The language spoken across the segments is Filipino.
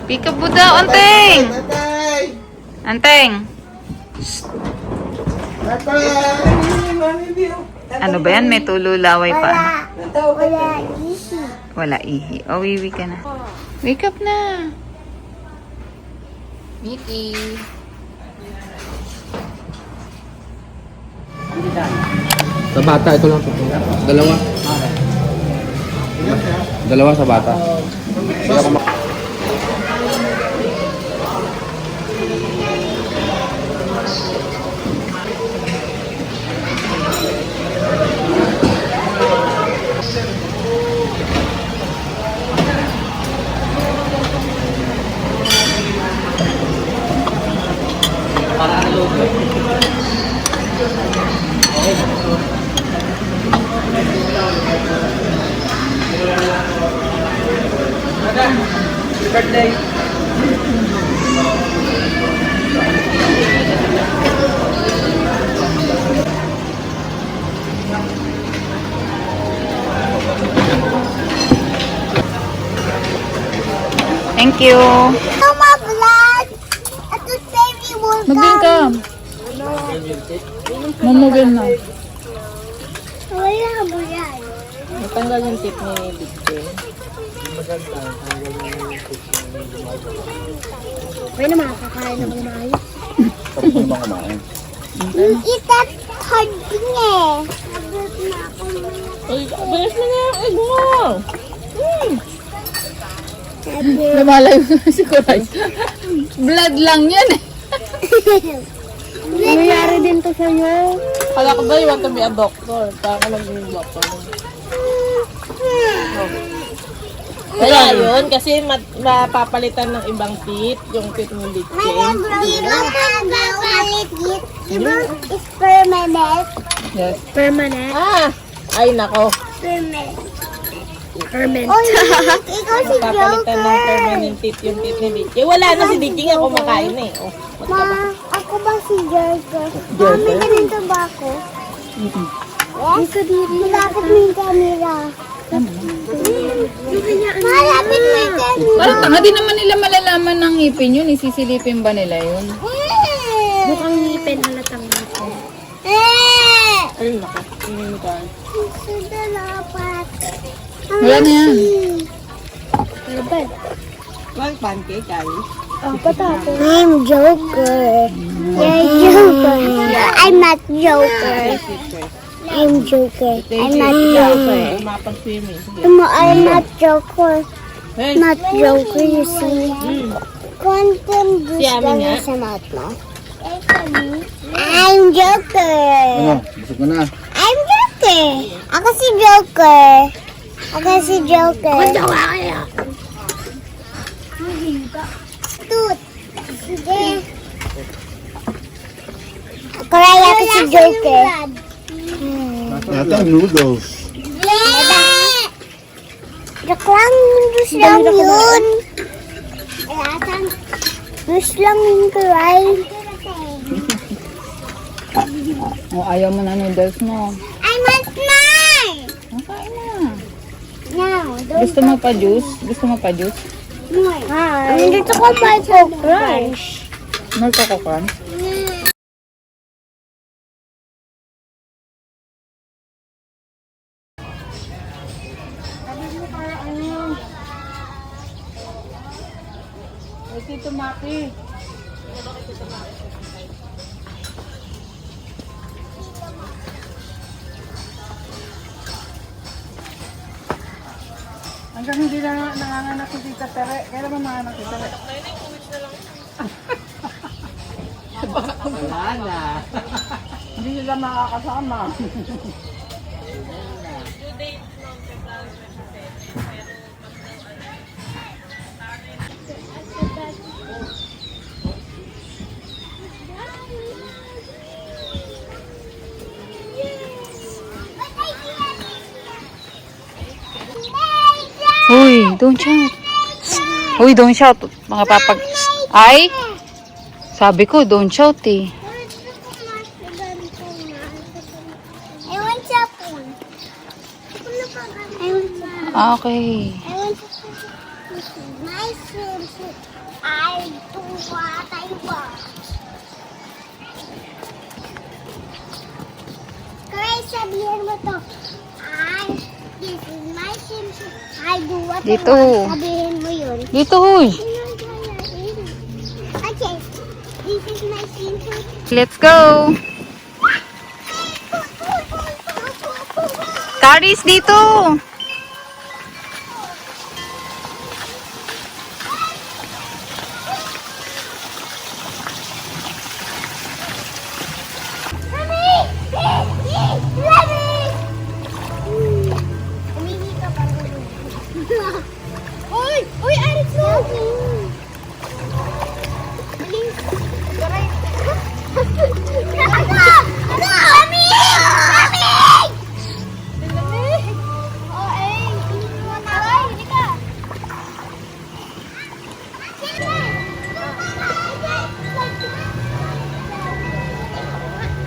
Peekaboo daw, Anteng! Anteng! Ano ba yan? May tululaway pa. Wala ihi. Wala ihi. O, wiwi ka na. Wake up na. Mickey. Sa bata, ito lang. Dalawa. Dalawa sa bata. Birthday. Thank you. Mama vlog. At the baby will Mag-income. Mamugin na. Wala mo yan. Natanggal yung tip ni Bigte. Pwede naman kakain ng maayos. Tapos mo bang kumain? Eat that hard thing eh. Nabot na ako. Ay, bilis mo na yung egg mo. Sabi. Lumalayo na si Kuray. Blood lang yan eh. Nangyari din to sa'yo. Kala ko ba you want to be a doctor? Para ka maging doctor. Kaya yun, kasi mapapalitan ng ibang teeth, yung teeth ni Bigte. Di ba pagbabalit it? Di ba is permanent? Yes. Permanent? Ah! Ay, nako. Permanent. Permanent. Oh, ikaw si Papalitan ng Joker. permanent teeth yung teeth ni Bigte. Wala na si Bigte nga kumakain eh. Oh, Ma, ako ba si Joker? Mami, ganito ba ako? Yes? Malapit mo yung camera. Malapit mo yung camera. parang tanga, di naman nila malalaman ng ngipin yun. Isisilipin ba nila yun? Mukhang ngipin halatang ngipin. Ay, nako. Tingin mo tayo. Suda dapat. Wala na yan. Dapat. One pancake, ay. I'm Joker. You're Joker. I'm not Joker. I'm Joker. I'm not Joker. Mapag-swimming. I'm not Joker. Hey, Not Joker, you see. Quantum boost Si Ami lang nga. yung sa mouth mo. I'm Joker. Ano? Busog ko na. I'm Joker. Ako si Joker. Ako si Joker. Magdawa kaya. Tut. Sige. Ako rin ako si Joker. Ito, noodles. Joke lang, noodles lang yun. Noodles lang yun, Kuray. oh, ayaw mo na noodles mo. I want more! Makain na. No, Gusto mo pa juice? Gusto mo pa juice? Hi. Nandito ko may Coke Crunch. More Coco Crunch? Ay, Tito Maki. Hanggang hindi na nanganganak si Tita Tere. Kailan ba manganak si Tere? Wala na. Hindi sila makakasama. Uy, don't shout. Uy, don't shout. Mga papag... Ay! Sabi ko, don't shout eh. I want sapon. I want Okay. I want my food. tuwa tayo ba? Kaya sabihin mo to, this is my swimsuit. I do what Dito. I want. Sabihin mo yun. Dito, huy. Okay, this is my swimsuit. Let's go. Caris, dito. Umihi ka pa. Uy! Uy, Alex, no! Bilis! Garay! Mami! Mami! Oh, eh! Aray, hindi ka!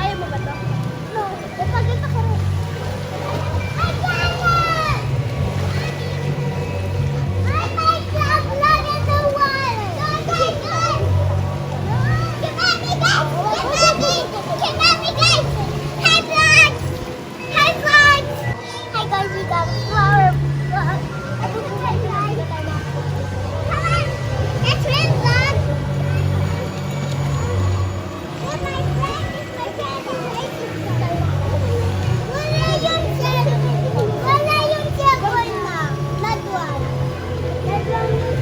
Ayaw mo ba ito? No. Pagkita ko rin. Wala yung cellphone na. Not one. That one is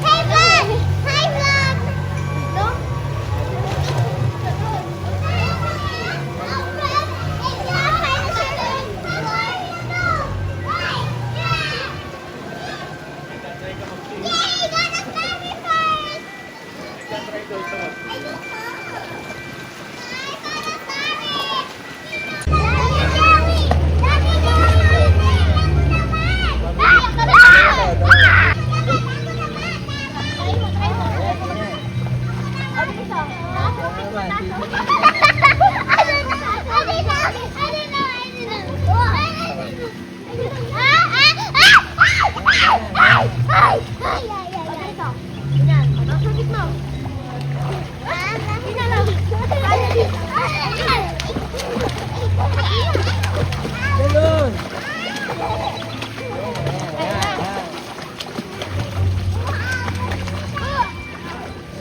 Hey, vlog! Hi, vlog! No?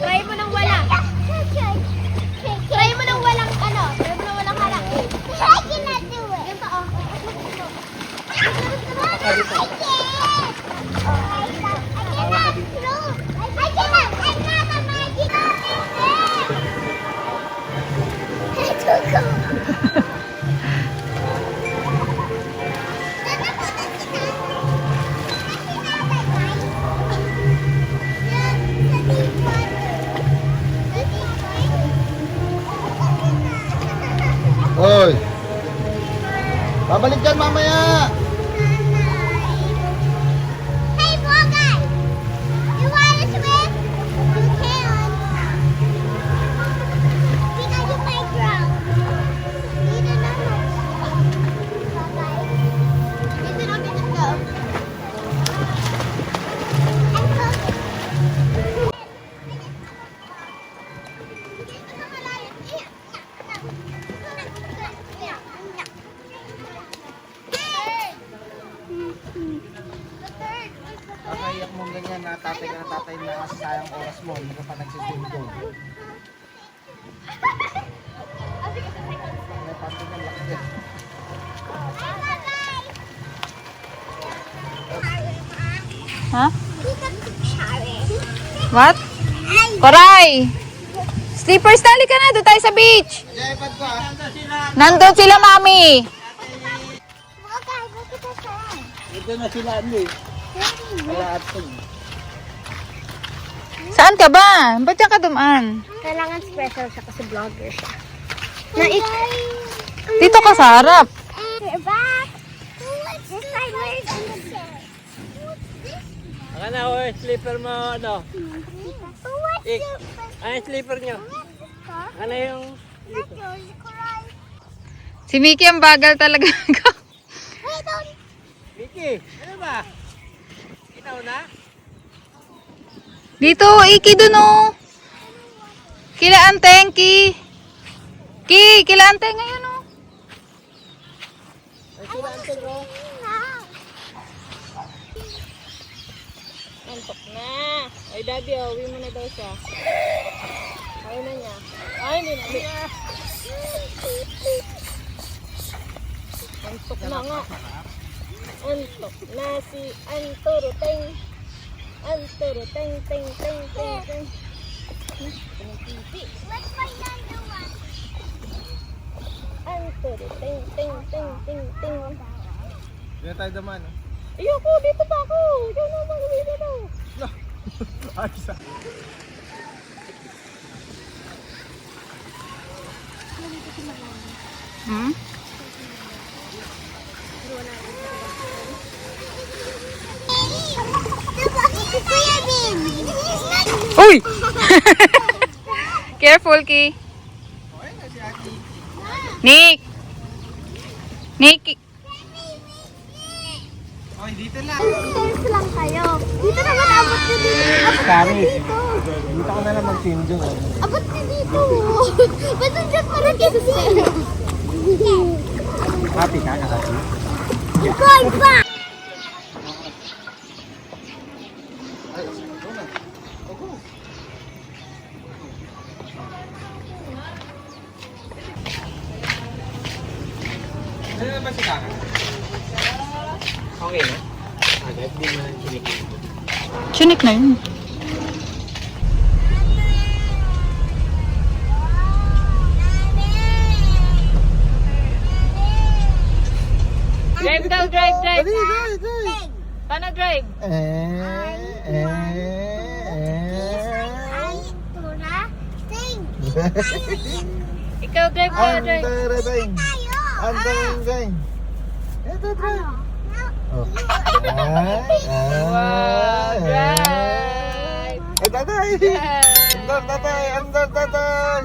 Try mo nang wala. Try mo nang walang ano. Try mo nang walang harap. I cannot do it. Ganito, oh. I cannot. I'm not a magic. Hoy! Babalik dyan mamaya! Hey, Bogey! You wanna swim? You can. Because you might drown. You don't know how to swim. Bogey. Listen up and just go. I'm close. Kakaiyak mo ganyan na tatay ka na tatay na sayang oras mo. Hindi ka pa nagsiswim ko. May pati ng laki yan. Ha? What? Koray! Slippers, tali ka na. Doon tayo sa beach. iPad ko ah. Nandun sila, mami. Bogey, look at the sun. Ito na sila ano eh. Kalahat to. Saan ka ba? Ba't yan ka dumaan? Kailangan special siya kasi vlogger siya. Dito ka sa harap. We're back. This time we're in the chair. Aka na, slipper mo, ano? Ik. Ano yung slipper nyo? Ano yung... Si Mickey ang bagal talaga. Vicky, ano ba? Ikaw na? Dito, Iki dun oh. Kila Anteng, Ki. Ki, kila Anteng ngayon oh. Ay, sila ang tiro. Antok na. Ay, daddy, uwi mo na daw siya. Ayaw na niya. Ay, hindi na. Antok na nga. Antok na si Antoro Teng. Antoro Teng, Teng, Teng, Teng, Teng. What's my number one? Antoro Teng, Teng, Teng, Teng, Teng. Dito tayo daman, oh. Ayoko, dito pa ako. Ikaw naman, uwi na daw. Ay, isa. Hmm? Uy! Careful, Ki. Nick! Nick! Okay, dito lang. Stairs lang kayo. Dito naman, abot nyo dito. Abot Kami. nyo dito. Dito ka na lang mag-sinjo. Abot nyo dito. Ba't nandiyan pa rin kayo sa stairs? Happy ka, happy? Ikoy pa! Ano na ba si Kaka? Okay na? Agad, di mo na chinik. Chinik na yun. Drive daw, drive, drive. Paano drive? Ikaw drive, paano drive? Anteng. Ito, try. Oh. Wow, drive. Ay, tatay! Andar, tatay! Andar, tatay!